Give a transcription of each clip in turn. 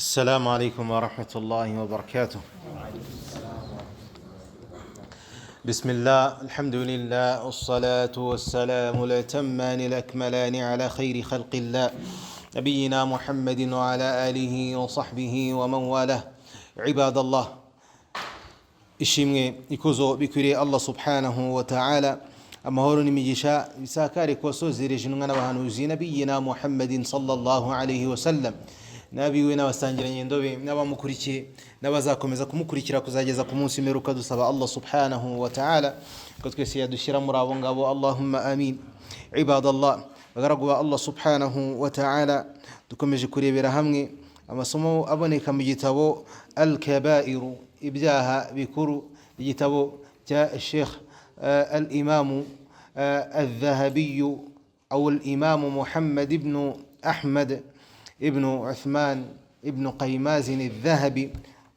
السلام عليكم ورحمة الله وبركاته. بسم الله، الحمد لله، والصلاة والسلام الأتمان الأكملان على خير خلق الله نبينا محمد وعلى آله وصحبه ومن والاه. عباد الله، ishimwe ikuzo bikwiriye Allah subhanahu wa ta'ala, amahoro n'imigisha bisakare ku basozereje intumwa n'abahanuzi nabiyina Muhammadin sallallahu alayhi wa sallam, nabiwe n'abasangiranye ndobe n'abamukurikiye n'abazakomeza kumukurikira kuzageza ku munsi w'imperuka. Dusaba Allah subhanahu wa ta'ala ko twese yadushyira muri abo ngabo, Allahumma amin. Ibadallah, bagaragu ba Allah subhanahu wa ta'ala, dukomeje kurebera hamwe amasomo aboneka mu gitabo Al-Kabairu, ibyaha bikuru, igitabo cya Sheikh al-Imam al-Dhahabi أو الإمام محمد بن أحمد ابن عثمان ابن قيماز الذهبي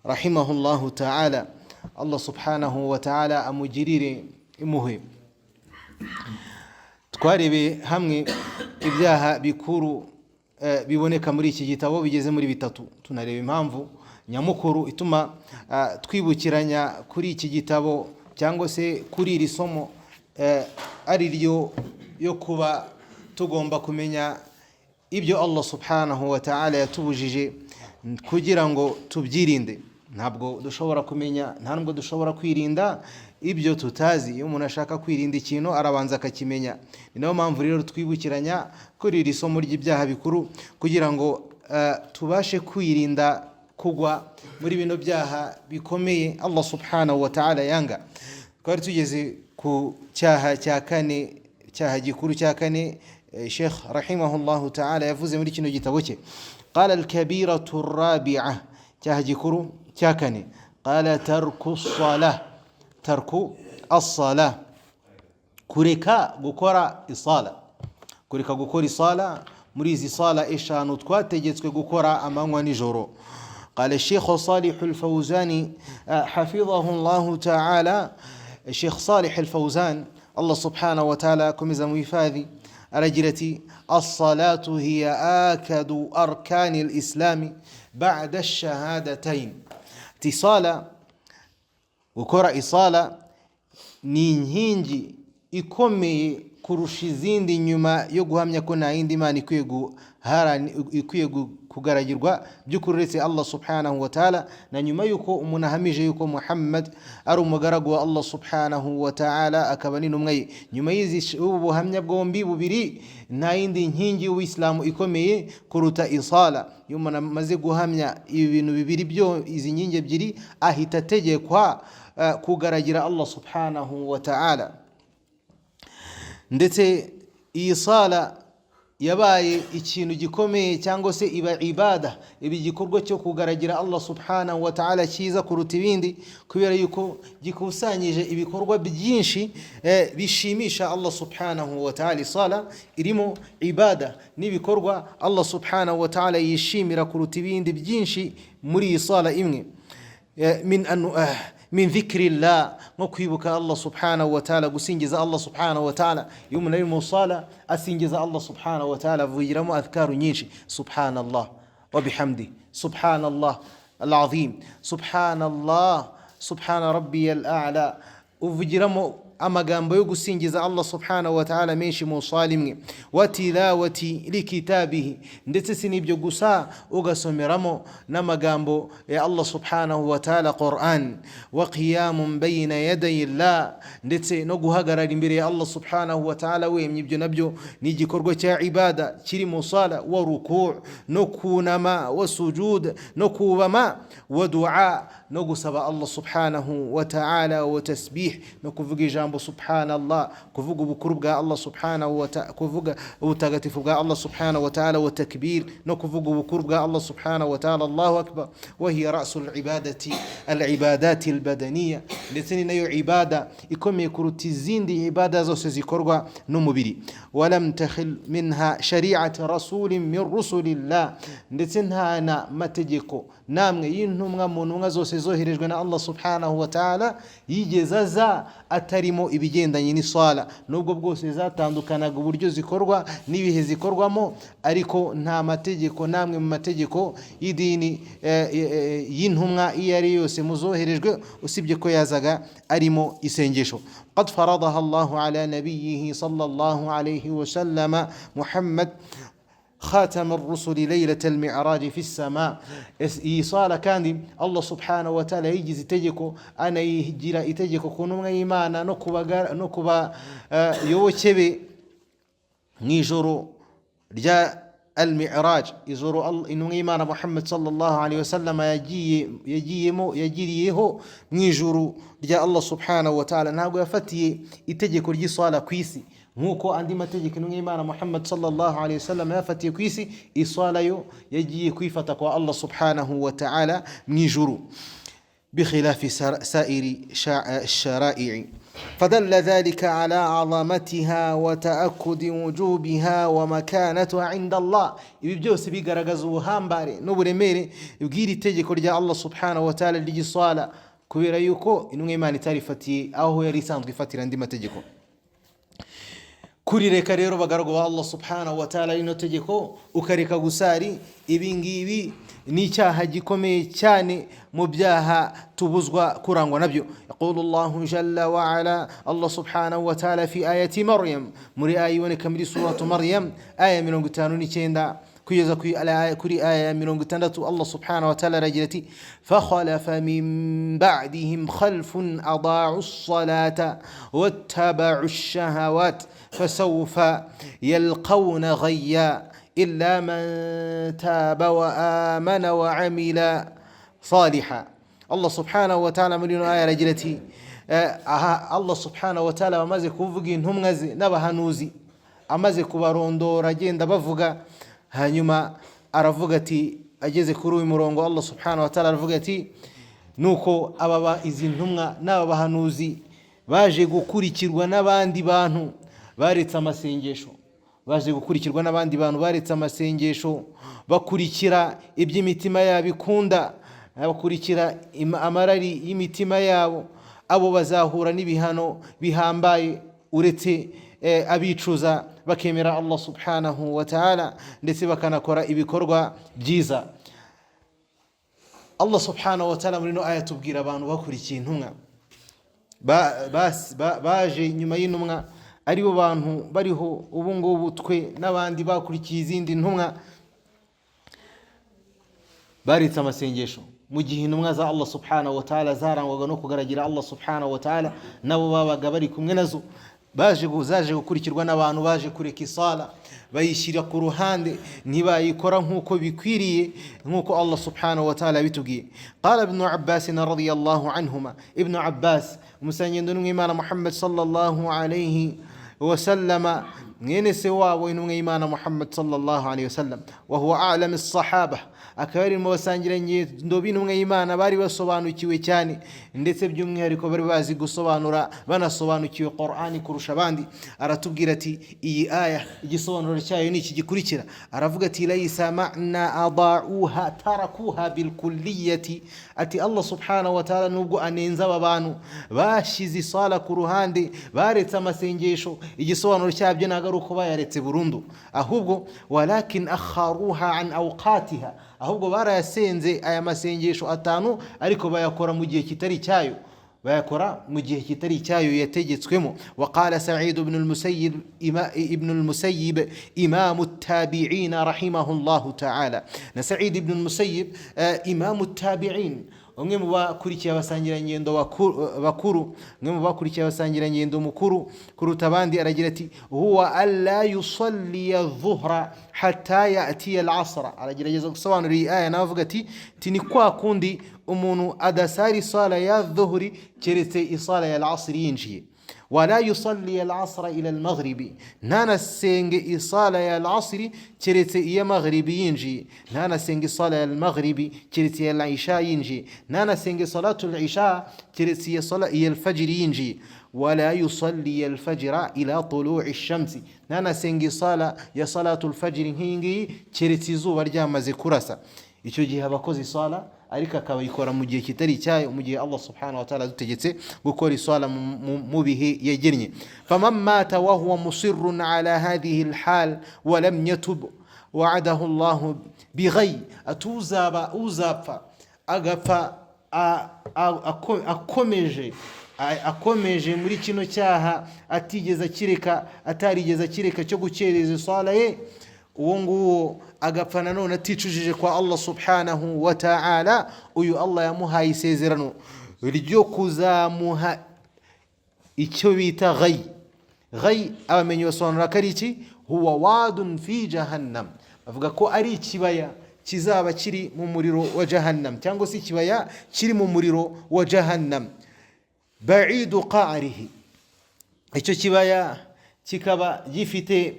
رحمه الله تعالى. الله سبحانه وتعالى amugirire impuhwe. Twarebe hamwe ibyaha bikuru biboneka muri iki gitabo bigeze muri bitatu. Tunareba impamvu nyamukuru ituma twibukiranya kuri iki gitabo cyangwa se kuri iri somo ari ryo yo kuba tugomba kumenya ibyo Allah subhanahu wa ta'ala yatubujije kugira ngo tubyirinde. Ntabwo dushobora kumenya, ntabwo dushobora kwirinda ibyo tutazi. Iyo umuntu ashaka kwirinda ikintu arabanza akakimenya. Ni nayo mpamvu rero twibukiranya kuri iri somo ry'ibyaha bikuru kugira ngo tubashe kwirinda kugwa muri bino byaha bikomeye Allah subhanahu wa ta'ala yanga. Twari tugeze ku cyaha cya kane, cyaha gikuru cya kane Sheikh rahimahullahu ta'ala yavuze muri kino gitabo cye. Qala al-kabiratu ar-rabi'ah, cyaha gikuru cya kane, qala tarku as-salah, tarku as-salah, kureka gukora isala, kureka gukora isala muri izi sala eshanu twategetswe gukora amanywa nijoro. قال الشيخ صالح الفوزاني حفظه الله تعالى، الشيخ صالح الفوزان الله سبحانه وتعالى كمزا مفاذي أرجلتي: الصلاة هي آكد أركان الإسلام بعد الشهادتين. تصالة وكرة إصالة نينهنجي ikomeye kurusha izindi nyuma yo guhamya ko nta yindi Imana ikwiye kugaragirwa by'ukuri uretse Allah subhanahu wa ta'ala, na nyuma yuko umuntu ahamije yuko Muhammad ari umugaragu wa Allah subhanahu wa ta'ala akaba n'intumwa ye. Nyuma y'izi buhamya bwombi bubiri, nta yindi nkingi y'Uislamu ikomeye kuruta isala. Iyo umuntu amaze guhamya ibi bintu bibiri, byo izi nkingi ebyiri, ahita ategekwa kugaragira Allah subhanahu wa ta'ala. Ndetse iyi sala yabaye ikintu gikomeye cyangwa se iba ibada, ibi gikorwa cyo kugaragira Allah subhanahu wa ta'ala cyiza kuruta ibindi, kubera yuko gikusanyije ibikorwa byinshi bishimisha Allah subhanahu wa ta'ala. Sala irimo ibada n'ibikorwa Allah subhanahu wa ta'ala yishimira kuruta ibindi byinshi muri iyi sala imwe. min dhikrillah, nko kwibuka Allah subhanahu wa ta'ala, gusingiza Allah subhanahu wa ta'ala. Iyo umuntu ari mu sala asingiza Allah subhanahu wa ta'ala, avugiramo adhkaru nyinshi: subhanallah wa bihamdi, subhanallah al-azim, subhanallah, subhana rabbiyal a'la. Uvugiramo amagambo yo gusingiza Allah subhanahu wa ta'ala menshi mu sala imwe. Wa tilawati likitabihi, ndetse si n'ibyo gusa, ugasomeramo n'amagambo ya Allah subhanahu wa ta'ala Qur'an. Wa qiyamun bayna yaday Allah, ndetse no guhagarara imbere ya Allah subhanahu wa ta'ala wemye, ibyo nabyo ni igikorwa cya ibada kiri mu sala. Wa ruku', no kunama, wa sujud, no kubama, wa du'a, no gusaba Allah subhanahu wa ta'ala, wa tasbih, no kuvuga ijambo subhanallah, kuvuga ubukuru bwa Allah subhanahu wa ta'ala, kuvuga ubutagatifu bwa Allah subhanahu wa ta'ala, wa takbir, no kuvuga ubukuru bwa Allah subhanahu wa ta'ala, Allahu akbar. Wa hiya ra'sul ibadati al-ibadati al-badaniyya, ndetse ni nayo ibada ikomeye kuruta izindi ibada zose zikorwa n'umubiri. Walam takhil minha shari'at rasulin min rusulillah, ndetse nta na mategeko namwe y'intumwa mu ntumwa zose zoherejwe na Allah subhanahu wa ta'ala yigeze aza atari harimo ibigendanye n'isala, nubwo bwose zatandukanaga uburyo zikorwa n'ibihe zikorwamo, ariko nta mategeko namwe mu mategeko y'idini y'intumwa iyo ari yose muzoherejwe usibye ko yazaga arimo isengesho. قد فرضها الله على نبيه صلى الله عليه وسلم محمد خاتم الرسل ليلة المعراج في السماء. إيصال كان الله سبحانه وتعالى يجي تجيكو أنا يجرا يتجيكو كونو إيمانا نكوبا يوشبي نيجرو رجاء المعراج يزوروا الله إنه إيمان محمد صلى الله عليه وسلم يجيه نيجرو رجاء الله سبحانه وتعالى نهاجو يفتي يتجيكو رجي صالة كويسي nkuko andi mategeko n'Imana Muhammad sallallahu alayhi wasallam yafatiye kwisi, iswala yo yagiye kwifata kwa Allah subhanahu wa ta'ala mwijuru بخلاف سائر الشرائع. فدل ذلك على عظمتها وتأكد وجوبها ومكانتها عند الله. ibi byose bigaragaza ubuhambare n'uburemere bw'iri tegeko rya Allah subhanahu wa ta'ala ry'iswala, kubera yuko Imana itarifatiye aho yari isanzwe ifatira andi mategeko. kurireka rero bagaragu ba Allah subhanahu wa ta'ala rino tegeko ukareka gusari, ibi ngibi ni icyaha gikomeye cyane mu byaha tubuzwa kurangwa nabyo. yaqulu Allahu jalla wa ala, Allah subhanahu wa ta'ala fi ayati Maryam, muri aya iboneka muri suratu Maryam aya 59 kugeza kuri aya 60, Allah subhanahu wa ta'ala aragira ati fakhalafa min ba'dihim khalfun adaa'u as-salata wattaba'u ash-shahawat fasawfa yalqawna ghayya إلا من تاب وآمن وعمل صالحا. الله سبحانه وتعالى من آية رجلتي الله سبحانه وتعالى amaze kuvuga intumwa ze n'abahanuzi, amaze kubarondora agenda bavuga, hanyuma aravuga ati ageze kuri uyu murongo Allah subhanahu wa ta'ala aravuga ati nuko ababa izi ntumwa n'aba bahanuzi baje gukurikirwa n'abandi bantu baretse amasengesho, baje gukurikirwa n'abandi bantu baretse amasengesho, bakurikira iby'imitima yabo ikunda, bakurikira amarari y'imitima yabo, abo bazahura n'ibihano bihambaye uretse abicuza bakemera Allah subhanahu wa ta'ala ndetse bakanakora ibikorwa byiza. Allah subhanahu wa ta'ala muri no aya tubwira abantu bakurikiye intumwa baje nyuma y'intumwa, aribo bantu bariho ubu ngubu twe n'abandi bakurikiye izindi ntumwa baritse amasengesho, mu gihe intumwa za Allah subhanahu wa ta'ala zarangwaga no kugaragira Allah subhanahu wa ta'ala, nabo babaga bari kumwe nazo. zaje gukurikirwa n'abantu baje kureka isala, bayishyira ku ruhande, ntibayikora nk'uko bikwiriye, nk'uko Allah subhanahu wa ta'ala bitubwiye. qala ibn Abbas radiyallahu anhuma, ibn Abbas umusangendo n'Imana Muhammad sallallahu alayhi وسلم mwene se wabo intumwa y'Imana Muhammad sallallahu alayhi wasallam, wa huwa a'lam as-sahaba, akabari mu basangiranye ndobi intumwa y'Imana bari basobanukiwe cyane, ndetse by'umwihariko bari bazi gusobanura banasobanukiwe Qur'ani kurusha abandi. aratubwira ati iyi aya igisobanuro cyayo ni iki gikurikira, aravuga ati laysa ma'na ada'uha tarakuha bil kulliyati, ati Allah subhanahu wa ta'ala nubwo anenza abantu bashize isala ku ruhande baretse amasengesho, igisobanuro cyabyo nagaruko bayaretse burundu, ahubwo walakin akharuha an awqatiha, ahubwo barayasenze aya masengesho atanu ariko bayakora mu gihe kitari cyayo, bayakora mu gihe kitari cyayo yategetswemo. وقال سعيد بن المسيب إمام التابعين رحمه الله تعالى, na Sa'id ibn al-Musayyib إمام التابعين, umwe mu bakurikiye abasangirangendo bakuru, umwe mu bakurikiye abasangirangendo mukuru kuruta abandi, aragira ati huwa alla yusalli adh-dhuhra hatta ya'ti al-'asr. aragerageza gusobanura iyi aya navuga ati ni kwa kundi umuntu adasari sala ya dhuhri keretse isala ya al-'asr yinjiye, ولا يصلي العصر إلى المغرب, نانا سنج إصالة العصر كرت إيا مغرب ينجي, نانا سنج صلاة المغرب كرت إيا العشاء ينجي, نانا سنج صلاة العشاء كرت إيا صلاة الفجر ينجي, ولا يصلي الفجر إلى طلوع الشمس, نانا سنج صلاة يا صلاة الفجر هينجي كرت زوار جامز كرسة. icyo gihe abakoze isala ariko akabayikora mu gihe kitari icyayo, mu gihe Allah subhanahu wa ta'ala dutegetse gukora iswala mu bihe yegennye. faman mata wa huwa musirrun ala hadhihi alhal wa lam yatub wa'adahu Allah bighay, uzapfa agapfa akomeje muri kino cyaha atarigeze akireka cyo gukereza iswala ye, uwo nguwo agapfa nanone aticujije kwa Allah subhanahu wa ta'ala, uyu Allah yamuhaye isezerano ryo kuzamuha icyo bita ghay. Abamenyi basobanura ko ari iki? huwa wadun fi jahannam, bavuga ko ari ikibaya kizaba kiri mu muriro wa jahannam, cyangwa se ikibaya kiri mu muriro wa jahannam. ba'idu qa'rihi, icyo kibaya kikaba gifite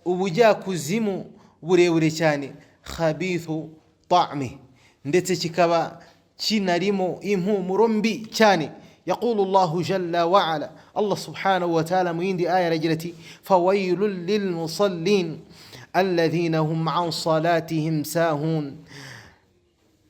ubujyakuzimu burebure cyane. khabithu ta'mi, ndetse kikaba kinarimo impumuro mbi cyane. yaqulu Allahu jalla wa ala, Allah subhanahu wa ta'ala mu yindi aya aragira ati fawailul lil musallin alladhina hum an salatihim sahun,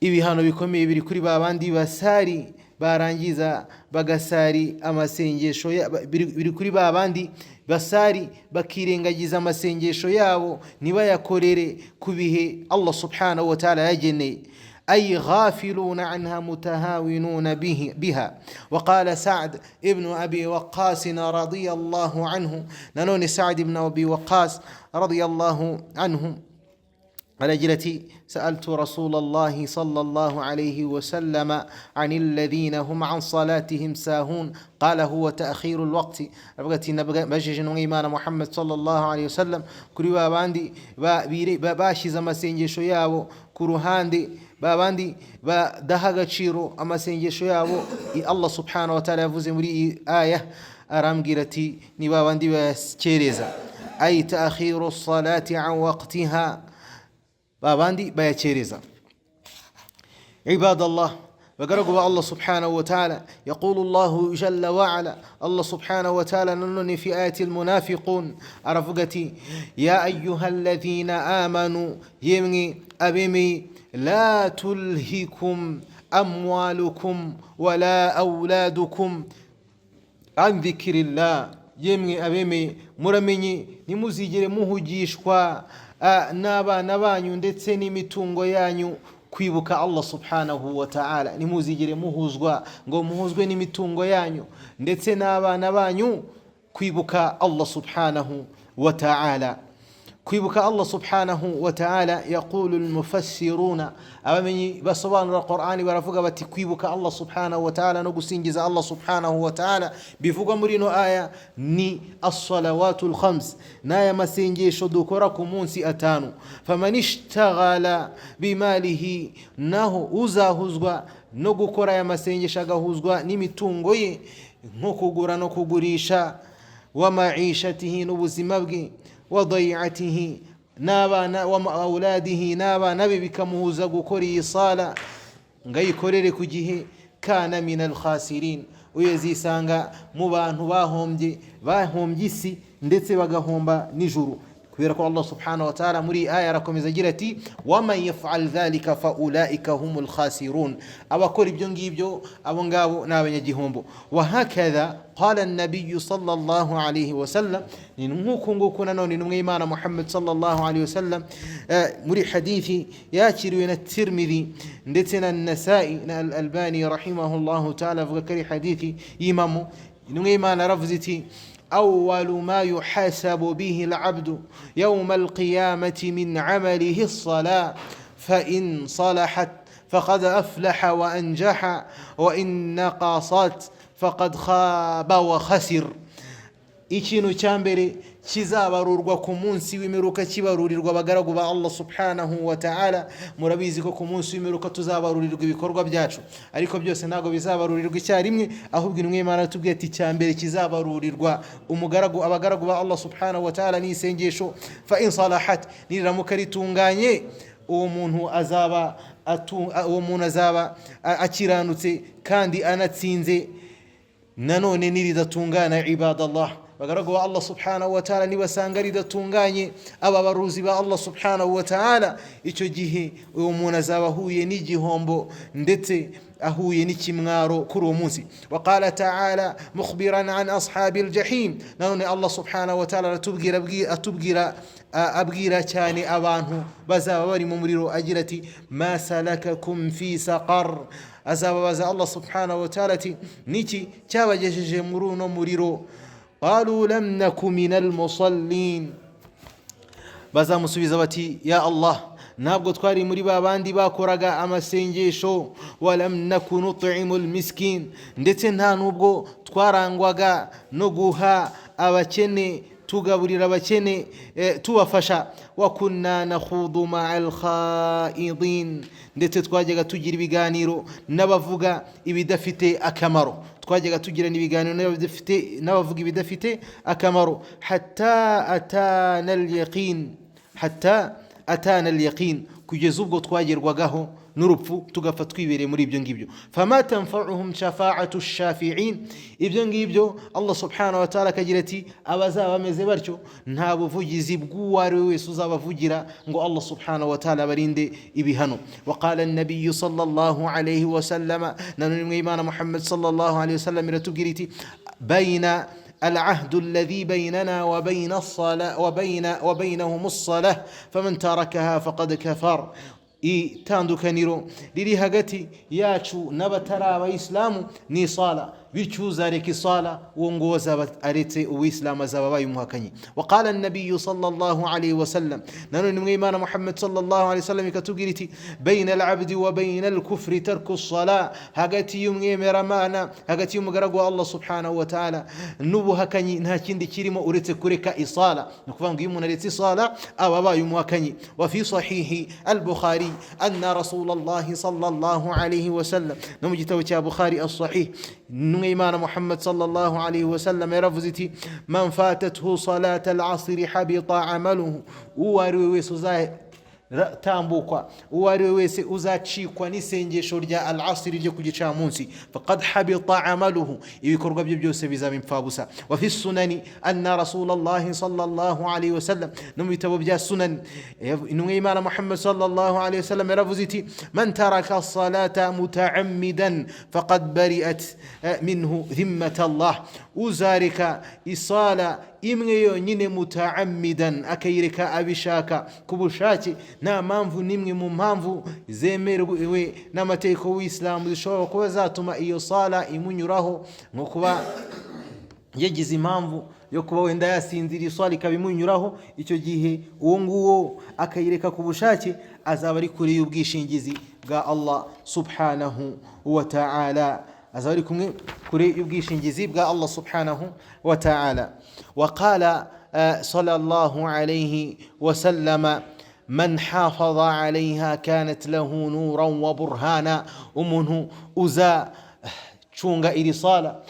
ibihano bikomeye biri kuri babandi basari barangiza bagasari amasengesho, biri kuri babandi basari bakirengagiza amasengesho yabo nibayakorere ku bihe Allah subhanahu wa ta'ala yageneye. أي غافلون عنها متهاونون بها. وقال سعد ابن أبي وقاص رضي الله عنه، نانوني سعد بن أبي وقاص رضي الله عنه على جلتي سألت رسول الله صلى الله عليه وسلم عن الذين هم عن صلاتهم ساهون قال هو تأخير الوقت. ربقتي بجيجن إيمان محمد صلى الله عليه وسلم كريوا باندي باشي زما سنجشو ياو كروهاندي babandi badaha agaciro amasengesho yabo. Allah subhanahu wa ta'ala yavuze muri aya arambwira ati ni babandi bakereza, ay ta'khiru salati an waqtiha, babandi bayakereza. ibadallah, bagaragu ba Allah subhanahu wa ta'ala, yaqulu Allah jalla wa ala, Allah subhanahu wa ta'ala nanone fi ayati almunafiqun arafugati ya ayyuhalladhina amanu, yemwe abemi لا تلهكم أموالكم ولا أولادكم عن ذكر الله. yemwe abemeye muramenye nimuzigere muhugishwa n'abana banyu ndetse n'imitungo yanyu kwibuka Allah subhanahu wa ta'ala. nimuzigere muhuzwa ngo muhuzwe n'imitungo yanyu ndetse n'abana banyu kwibuka Allah subhanahu wa ta'ala. kwibuka Allah subhanahu wa ta'ala, yaqulu almufassiruna, abamenyi basobanura Qur'ani baravuga bati kwibuka Allah subhanahu wa ta'ala no gusingiza Allah subhanahu wa ta'ala bivugwa muri no aya ni as-salawatul khams, naya masengesho dukora ku munsi atanu. faman ishtaghala bimalihi, naho uzahuzwa no gukora ya masengesho agahuzwa n'imitungo ye nko kugura no kugurisha, wa ma'ishatihi n'ubuzima bwe, وضيعته نابا وأولاده نابا نبي بكموزا قكوري صالة ngayikorere ku gihe, kana min al-khasirin, uyazisanga mu bantu bahombye isi ndetse bagahomba nijuru. kubera ko Allah subhanahu wa ta'ala muri aya arakomeza agira ati waman yaf'al dhalika fa ulaika humul khasirun, abakora ibyo ngibyo abo ngabo n'abanyagihombo. wa hakadha qala an-nabiy sallallahu alayhi wa sallam, ni nkuko nguko nanone n'umwe Imana Muhammad sallallahu alayhi wa sallam muri hadithi yakiriwe na Tirmidhi ndetse na Nasa'i na Al-Albani rahimahullahu ta'ala, avuga kari hadithi imamu n'umwe Imana aravuze ati أول ما يحاسب به العبد يوم القيامة من عمله الصلاة فإن صلحت فقد أفلح وأنجح وإن نقصت فقد خاب وخسر. ikintu cyambere kizabarurwa ku munsi w'imiruka kibarurirwa abagaragu ba Allah subhanahu wa ta'ala. murabizi ko ku munsi w'imiruka tuzabarurirwa ibikorwa byacu, ariko byose ntago bizabarurirwa icyarimwe, ahubwo intumwa y'Imana tubwiye ati cyambere kizabarurirwa abagaragu ba Allah subhanahu wa ta'ala ni isengesho. fa in salahat, niramuka ritunganye, uwo muntu azaba akiranutse kandi anatsinze. nanone niridatungana, ibadallah, bagaragu ba Allah subhanahu wa ta'ala nibasanga ridatunganye aba baruzi ba Allah subhanahu wa ta'ala, icyo gihe uwo muntu azaba ahuye n'igihombo ndetse ahuye n'ikimwaro kuri uwo munsi. Waqala ta'ala mukhbiran an ashabil jahim, nanone Allah subhanahu wa ta'ala abwira cyane abantu bazaba bari mu muriro agira ati ma salakakum fi saqar, azababaza Allah subhanahu wa ta'ala ati niki cyabagejeje muri uno muriro. Qalu lam naku minal musallin, bazamusubiza bati ya Allah, ntabwo twari muri babandi bakoraga amasengesho. Walam naku nut'imul miskin, ndetse nta nubwo twarangwaga no guha abakene, tugaburira abakene tubafasha. Wa kunna nakhudu ma'al khaidin, ndetse twajyaga tugira ibiganiro n'abavuga ibidafite akamaro, twajyaga tugira ibiganiro n'abavuga ibidafite akamaro. Hatta atana al-yaqin, kugeza ubwo twagerwagaho n'urupfu tugapfa twibereye muri ibyo ngibyo. Fama tanfa'uhum shafa'atu shafi'in, ibyo ngibyo Allah subhanahu wa ta'ala akagira ati abazaba bameze batyo nta buvugizi bw'uwari we wese uzabavugira ngo Allah subhanahu wa ta'ala barinde ibihano. Wa qala an-nabiy sallallahu alayhi wa sallam, nanone Imana Muhammad sallallahu alayhi wa sallam iratubwira iti bayna العهد الذي بيننا وبين الصلاة وبينهم الصلاة فمن تركها فقد كفر. Itandukaniro riri hagati yacu n'abatari abayisilamu ni sala, bityo uzareka isala uwo ngo azaba aretse uwisilamu azaba abaye umuhakanyi. Wa qala an-nabiy sallallahu alayhi wa sallam, nanone nimwe Imana Muhammad sallallahu alayhi wa sallam ikatubwira iti bayna al-abdi wa bayna al-kufri tarku as-sala, hagati y'umwemeramana, hagati y'umugaragu wa Allah subhanahu wa ta'ala n'ubuhakanyi nta kindi kirimo uretse kureka isala. Ni ukuvuga ngo iyo umuntu aretse isala aba abaye umuhakanyi. Wa fi sahihi al-Bukhari anna Rasulullah sallallahu alayhi wa sallam, no mu gitabo cya Bukhari as-Sahih, Imana Muhammad sallallahu alayhi wa sallam yaravuze iti man fatathu salat al-asr habita amaluhu, uwari we wese uzatambukwa, uwari we wese uzacikwa n'isengesho rya al-asr ryo ku gicamunsi, faqad habita amaluhu, ibikorwa bye byose bizaba impfabusa. Wa fi sunani anna Rasulullah sallallahu alayhi wa sallam, no mu bitabo bya sunan Imana Muhammad sallallahu alayhi wa sallam yaravuze iti man taraka as-salata muta'ammidan faqad bari'at minhu dhimmat Allah, uzareka isala imwe yonyine muta'ammidan, akayireka abishaka kubushake, nta mpamvu nimwe mu mpamvu zemerwe n'amategeko w'Islamu zishobora kuba zatuma iyo sala imunyuraho, nko kuba yagize impamvu yo kuba wenda yasinzira iswali ikabimunyuraho, icyo gihe uwo nguwo akayireka ku bushake azaba ari kuri y'ubwishingizi bwa Allah subhanahu wa ta'ala, azaba ari kumwe kuri y'ubwishingizi bwa Allah subhanahu wa ta'ala. Wa qala sallallahu alayhi wa sallam man hafaza alayha kanat lahu nuran wa burhana, umuntu uzacunga iri sala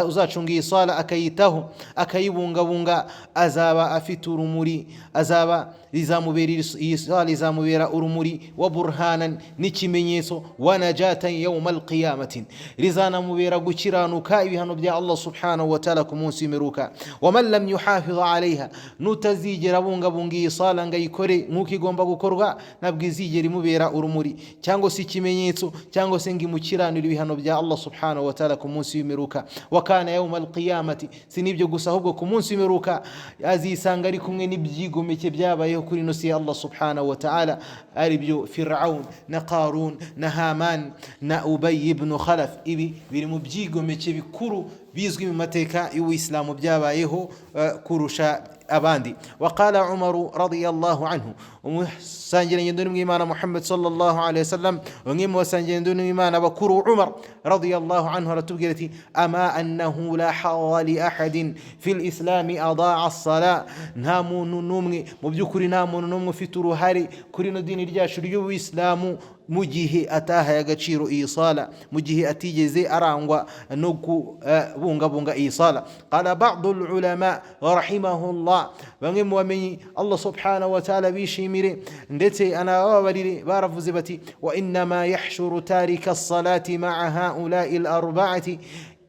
uzacunga iyi sala akayitaho akayibungabunga azaba afite urumuri, azaba iyi sala izamubera urumuri wa burhanan, n'ikimenyetso, wa najatan yawmal qiyamatin, rizanamubera gukiranuka ibihano bya Allah subhanahu wa ta'ala ku munsi w'imperuka. Wa man lam yuhafiz alayha, nutazigera abungabunga iyi sala ngo ayikore nk'uko igomba gukorwa, ntabwo izigera imubera urumuri cyangwa se ikimenyetso cyangwa se ngo imukiranire ibihano bya Allah subhanahu wa ta'ala ku munsi w'imperuka. Wa kana yawmal qiyamati, sinibyo gusa ahubwo ku munsi w'imperuka azisanga ari kumwe n'ibyigomeke byabayeho kuri ino si ya Allah subhanahu wa ta'ala, ari byo Fir'aun na Qarun na Haman na Ubay ibn Khalaf. Ibi biri mu byigomeke bikuru bizwi mu mateka y'Uislamu byabayeho kurusha abandi. Wa qala Umar radiyallahu anhu, umusangirangendo n'Imana Muhammad sallallahu alayhi wasallam, umwe mu basangirangendo n'Imana bakuru Umar radiyallahu anhu aratubwira ati ama annahu la hawla li ahadin fil islam adaa as-sala, nta muntu numwe, mu byukuri nta muntu numwe ufite uruhare kuri no dini ryacu ry'Uislamu mu gihe atahaye agaciro iyi sala, mu gihe atigeze arangwa no kubungabunga iyi sala. Qala ba'dul ulama rahimahullah, bamwe mu bamenyi Allah subhanahu wa ta'ala bishimire ndetse anababarire baravuze bati wa innama yahshuru tarika as-salati ma'a ha'ula'i al-arba'ati,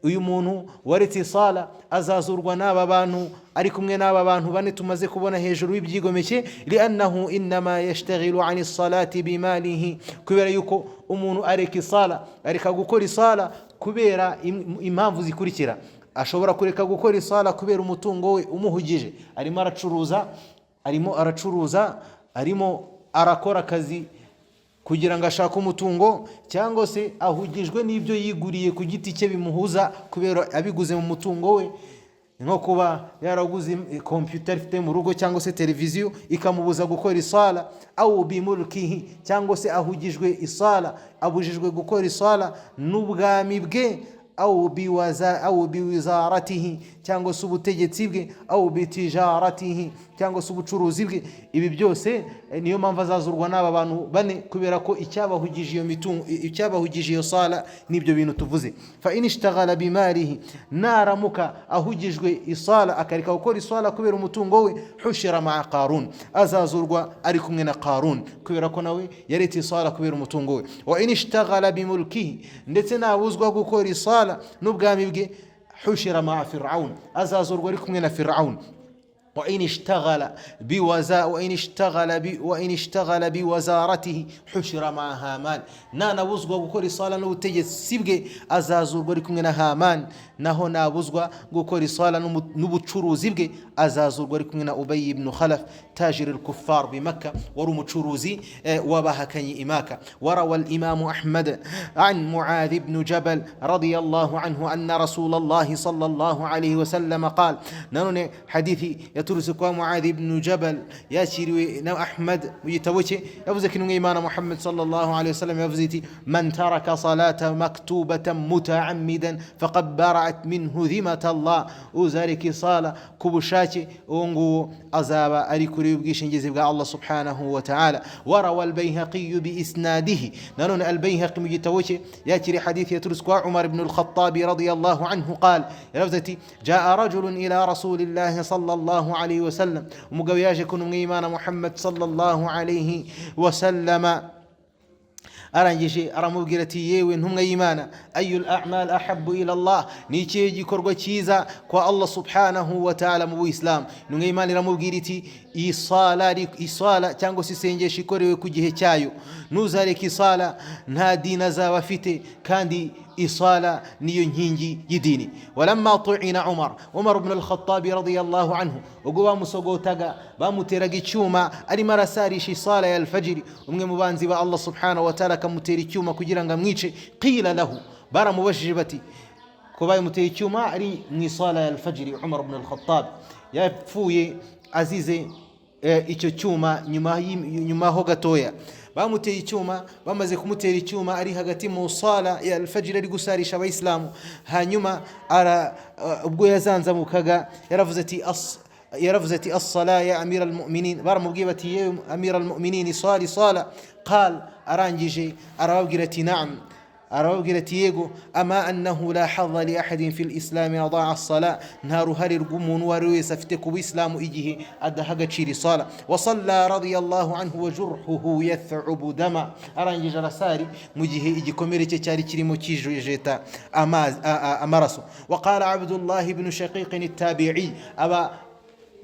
uyu muntu waretse sala azazurwa n'aba bantu ari kumwe n'aba bantu bane tumaze kubona hejuru y'ibyigomeke, liannahu innama yashtaghilu ani salati bimalihi, kubera yuko umuntu areka sala, areka gukora sala kubera impamvu zikurikira. Ashobora kureka gukora sala kubera umutungo we umuhugije, arimo arakora akazi kugira ngo ashake umutungo, cyangwa se ahugijwe n'ibyo yiguriye ku giti cye bimuhuza kubera abiguze mu mutungo we, nko kuba yaraguze computer ifite mu rugo cyangwa se televiziyo ikamubuza gukora isala, au bimulkihi, cyangwa se ahugijwe isala, abujijwe gukora isala n'ubwami bwe, au biwizaratihi, cyangwa se ubutegetsi bwe, au bitijaratihi, cyangwa se ubucuruzi bwe. Ibi byose niyo mpamvu azazurwa n'aba bantu bane, kubera ko icyabahugije iyo mitungo, icyabahugije iyo sala nibyo bintu tuvuze. Fa in ishtaghala bimalihi, naramuka ahugijwe isala akareka gukora isala kubera umutungo we, hushira ma'a Qarun, azazurwa ari kumwe na Qarun, kubera ko nawe yaretse isala kubera umutungo we. Wa in ishtaghala bimulkihi, ndetse nabuzwa gukora isala n'ubwami bwe, hushira ma'a Fir'aun, azazurwa ari kumwe na Fir'aun. وإن اشتغل بوزارته حشر مع هامان, nabuzwa gukora isala n'ubutegetsi bwe azazurwa ari kumwe na Haman, naho nabuzwa gukora isala n'ubucuruzi bwe azazurwa ari kumwe na Ubay ibn Khalaf tajir al-kuffar bi Makkah, wari umucuruzi w'abahakanyi i Makkah. وروى الإمام أحمد عن معاذ بن جبل رضي الله عنه أن رسول الله صلى الله عليه وسلم قال, nanone hadithi yaturutse kwa Muadh ibn Jabal yakiriwe na Ahmad mu gitabo cye, yavuze ko intumwa y'Imana Muhammad sallallahu alaihi wasallam yavuze iti, man taraka salata maktubatan mutaammidan faqad bara'at minhu dhimata Allah, uzariki sala kubushake uwo nguwo azaba ari kuri ubwishingizi bwa Allah subhanahu wa ta'ala. Warawa al-Bayhaqi bi isnadihi, nanone al-Bayhaqi mu gitabo cye yakiri hadithi yaturutse kwa Umar ibn al-Khattab radiyallahu anhu qala, yavuze ati, jaa rajulun ila rasulillahi sallallahu alayhi wa sallam, umugabo yaje ku ntumwa y'Imana Muhammad sallallahu alayhi wa sallama, arangije aramubwira ati, yewe ntumwa y'Imana, ayul a'mal ahabbu ila Allah, ni ikihe gikorwa cyiza kwa Allah subhanahu wa ta'ala mu Islam? Ntumwa y'Imana iramubwira iti, isala cyangwa se isengesho ikorewe ku gihe cyayo, nuzareka isala nta dini azaba afite, kandi isala niyo nkingi y'idini. Walamma tu'ina Umar ibn al-Khattab radiyallahu anhu, ubwo bamusogotaga bamuteraga icyuma arimo arasarisha isala ya al-fajr, umwe mu banzi ba Allah subhanahu wa ta'ala akamutera icyuma kugira ngo amwice. Qila lahu, baramubajije bati, ko bayimutera icyuma ari mu isala ya al-fajr, Umar ibn al-Khattab yapfuye azize icyo cyuma nyuma ho gatoya. Bamuteye icyuma, bamaze kumutera icyuma ari hagati mu sala ya al-fajr ari gusarisha abayisilamu, hanyuma ubwo yazanzamukaga yaravuze ati, as-sala ya amira al-mu'minin, baramubwiye bati, yewe amira al-mu'minin sali sala. Qal, arangije arababwira ati, na'am, arababwira ati, yego, ama annahu la hadha li ahadin fil islam adaa as-sala, nta ruhare rw'umuntu wari wese afite ku Islamu igihe adaha agaciro isala. Wa salla radiyallahu anhu wa jurhuhu yath'ubu dama, arangije arasari mu gihe igikomere cye cyari kirimo kijejeta amaraso. Wa qala Abdullah ibn Shaqiq at-Tabi'i, aba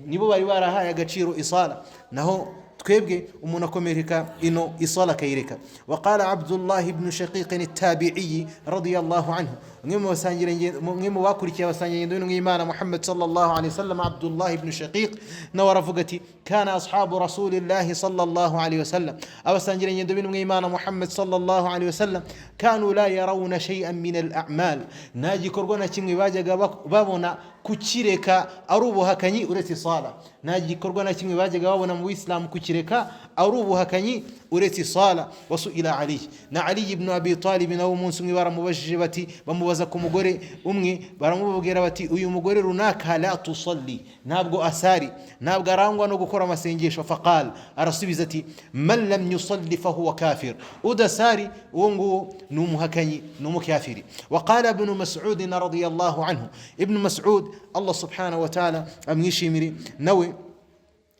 nibo bari barahaye agaciro isala, naho twebwe umuntu akomereka ino isala kayireka. Wa qala Abdullah ibn Shaqiq at-Tabi'i radiyallahu anhu, umwe mu bakurikiye abasangirangendo b'intumwa y'Imana Muhammad sallallahu alayhi wasallam, Abdullah ibn Shaqiq nawe aravuga ati, kana ashabu rasulillahi sallallahu alayhi wasallam, abasangirangendo b'intumwa y'Imana Muhammad sallallahu alayhi wasallam, kanu la yarawna shay'an min al-a'mal, nta gikorwa na kimwe bajyaga babona kukireka ari ubuhakanyi uretse sala, nta gikorwa na kimwe bajyaga babona mu Islam kukireka ari ubuhakanyi uretse sala. Wasuila Ali, na Ali ibn Abi Talib nawe umunsi umwe baramubajije bati, bamubaza ku mugore umwe, baramubwira bati, uyu mugore runaka la tusalli, ntabwo asari, ntabwo arangwa no gukora amasengesho. Faqal, arasubiza ati, man lam yusalli fahuwa kafir, udasari uwo nguwo ni umuhakanyi, ni umukafiri. Waqala ibn Mas'ud radiyallahu anhu, ibn Mas'ud Allah subhanahu wa ta'ala amwishimire, nawe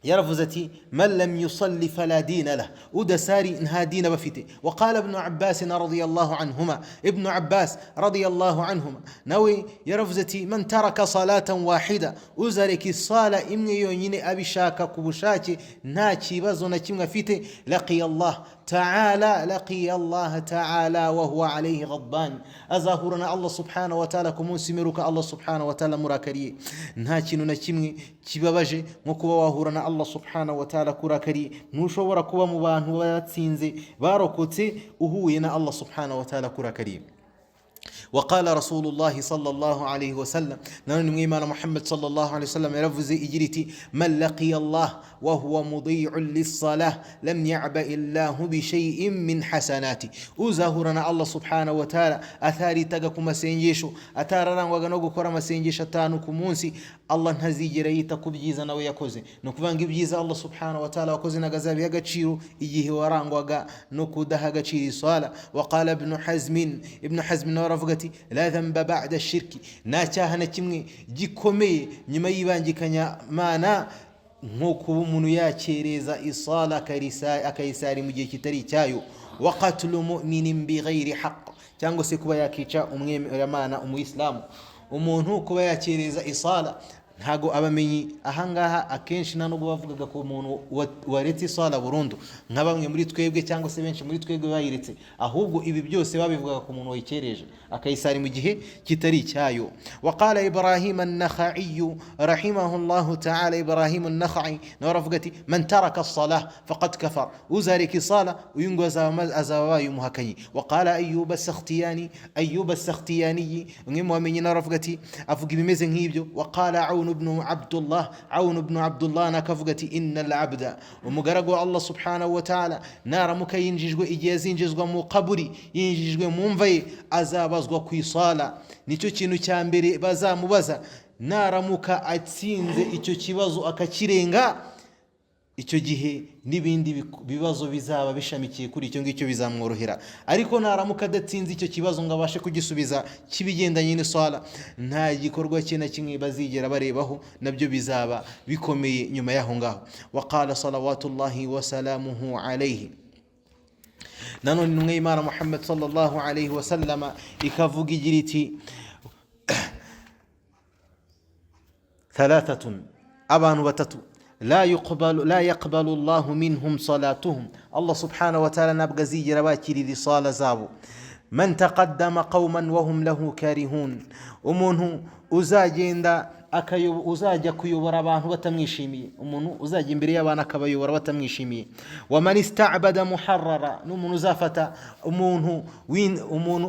يرفزتي من لم يصلي فلا دين له ودساري انها دين بفته. وقال ابن عباس رضي الله عنهما، ابن عباس رضي الله عنهما نوي يرفزتي من ترك صلاة واحدة أزرك الصلاة إمني يونيني أبي شاكا كبشاتي ناكي بزونا كيما فته لقي الله تعالى، لقي الله تعالى وهو عليه غضبان. أزاهرنا الله سبحانه وتعالى كمون سميروك الله سبحانه وتعالى مراكري ناكي ناكي kibabaje nko kuba wahura na Allah subhanahu wa ta'ala kurakari. Ntushobora kuba mu bantu batsinze barokotse uhuye na Allah subhanahu wa ta'ala kurakari. وقال رسول الله صلى الله عليه وسلم نحن إيمان محمد صلى الله عليه وسلم يرفز إجرتي من لقي الله وهو مضيع للصلاة لم يعبأ الله بشيء من حسناتي. وزاهرنا الله سبحانه وتعالى أثاري تقكم مسنجيشو أتارنا وغنوغو كورا مسنجيش أتانوكم مونسي الله نهزي جريتا كبجيزا ويكوزي نكوان جبجيزا الله سبحانه وتعالى وكوزي نغزابي هغتشيرو إجيه وران وغا نكو ده هغتشيري صالة. وقال ابن حزم نورفغتي لا ذنب بعد الشرك ناچاهنا kimwe gikomeye nyuma y'ibangikanya mana nko kuba umuntu yakereza isala akayisari mu gihe kitari cyayo. wa qatlu mu'minin bighairi haqq cyangwa se kuba yakica umwemera umuislamu. umuntu kuba yakereza isala ntago abamenyi ahangaha akenshi nano bavugaga ko umuntu waretse isala burundu nka bamwe muri twebwe cyangwa se benshi muri twebwe bayiretse, ahubwo ibi byose babivugaga ku muntu wayikereje akayisari mu gihe kitari cyayo. وقال إبراهيم النخعي رحمه الله تعالى، إبراهيم النخعي نورفقتي من ترك الصلاة فقد كفر وزارك صلاة وينغز أزواي مهكي. وقال أيوب السختياني من نورفقتي أفق بمزن هيبجو. وقال عون بن عبد الله نكفقتي إن العبد ومقرقوا الله سبحانه وتعالى نار مكا ينجزقوا إجازين جزقوا مقبري ينجزقوا منفي azabazwa ku isala. Nicyo kintu cya mbere bazamubaza. Naramuka atsinze icyo kibazo akakirenga, icyo gihe n'ibindi bibazo bizaba bishamikiye kuri icyo ngicyo bizamworohera. Ariko naramuka adatsinze icyo kibazo ngo abashe kugisubiza kibigendanye n'isala, nta gikorwa cye na kimwe bazigera barebaho, nabyo bizaba bikomeye nyuma yaho ngaho. Waqala salawatullahi wa salamuhu alayhi. nanone intumwa y'Imana Muhammad sallallahu alayhi wa sallama ikavuga igira iti thalathatun abantu batatu la yaqbalu Allahu minhum salatuhum, Allah subhanahu wa ta'ala ntabwo azigera bakirira isala zabo. man taqaddama qauman wa hum lahu karihun, umuntu uzajya kuyobora abantu batamwishimiye, umuntu uzajya imbere y'abantu akabayobora batamwishimiye. wa man ista'bada muharrara, n'umuntu uzafata umuntu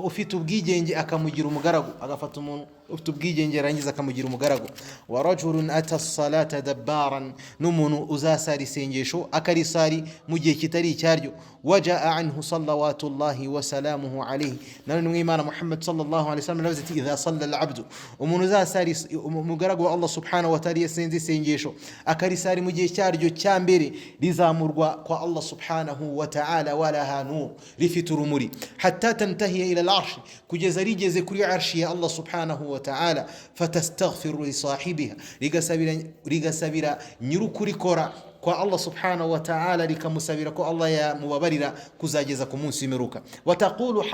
ufite ubwigenge akamugira umugaragu, agafata umuntu ufite ubwigenge arangiza akamugira umugaragu. wa rajulun ata as-salata dabbaran, n'umuntu uzasara isengesho akarisari mu gihe kitari icyaryo. wajaa anhu salawatullahi wa salamuhu alayhi, none mw'Imana Muhammad sallallahu alayhi wasallam navuze ati idha salla al-abdu, umuntu uzasari umugaragu wa Allah subhanahu wa ta'ala yasenze isengesho akarisari mu gihe cyaryo cya mbere, rizamurwa kwa Allah subhanahu wa ta'ala wala hanu, rifite urumuri hatta tantahiya ila al-arsh, kugeza rigeze kuri arshi ya Allah subhanahu wa ta'ala. fatastaghfiru li sahibiha, rigasabira nyurukurikora kwa Allah subhanahu wa ta'ala, likamusabira ko Allah yamubabarira kuzageza ku munsi w'imperuka. wataqulu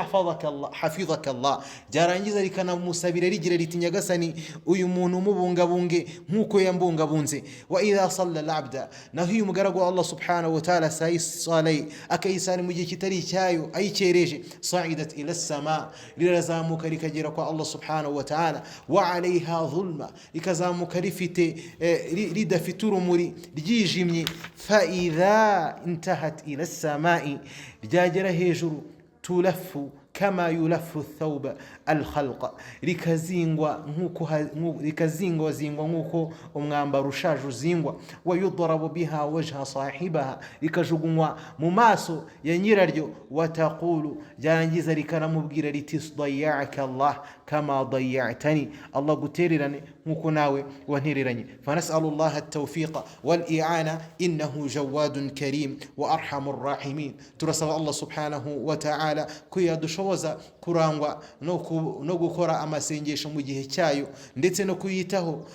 hafizaka Allah, ryarangiza rikanamusabira rigira riti nyagasani uyu muntu mubungabunge nkuko yambungabunze. wa idha salla al-abda, naho uyu mugaragu wa Allah subhanahu wa ta'ala salai akayisani mu gihe kitari cyayo ayikereje, sa'idat ila as-sama, rirazamuka rikagera kwa Allah subhanahu wa ta'ala. wa alayha dhulma, rikazamuka rifite ridafite urumuri ryijimye. فإذا انتهت إلى السماء، رجاجر هيجر تلف كما يلف الثوب الخلق، rikazingwa zingwa nkuko umwambaro ushaje uzingwa. wayudrabu biha wajha sahibaha, rikajugunywa mu maso ya nyiraryo. wataqulu, ryarangiza rikanamubwira riti dayaka Allah kama dayatani, Allah gutererane nk'uko nawe wantereranye. Fanasalu llaha at-tawfiqa wal i'ana innahu jawadun karim wa arhamur rahimin. Turasaba Allah subhanahu wa ta'ala ko yadushoboza kurangwa no gukora amasengesho mu gihe cyayo ndetse no kuyitaho.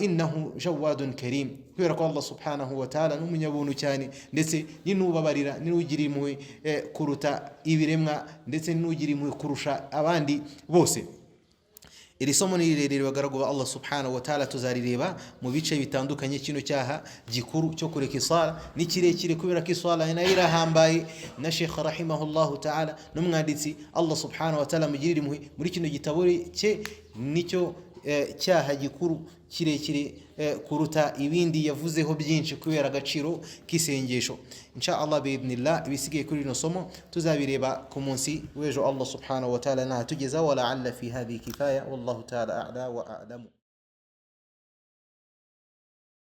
Innahu jawadun karim, kubera ko Allah subhanahu wa ta'ala n'umunyabuntu cyane ndetse ninubabarira ninugira impuhwe kuruta ibiremwa ndetse ninugira impuhwe kurusha abandi bose. Iri somo ni rirerire bagaragu ba Allah subhanahu wa ta'ala, tuzarireba mu bice bitandukanye. Kino cyaha gikuru cyo kureka isala ni kirekire kubera ko isala nayo irahambaye, na Sheikh rahimahullahu ta'ala n'umwanditsi Allah subhanahu wa ta'ala mugirira impuhwe muri kino gitabo cye nicyo cyaha gikuru kirekire kuruta ibindi yavuzeho byinshi kubera agaciro k'isengesho. Insha Allah biidhnillah ibisigaye kuri rino somo tuzabireba ku munsi w'ejo Allah subhanahu wa ta'ala natugeza. Wa la'alla fi hadhihi kifaya wallahu ta'ala a'la wa a'lamu.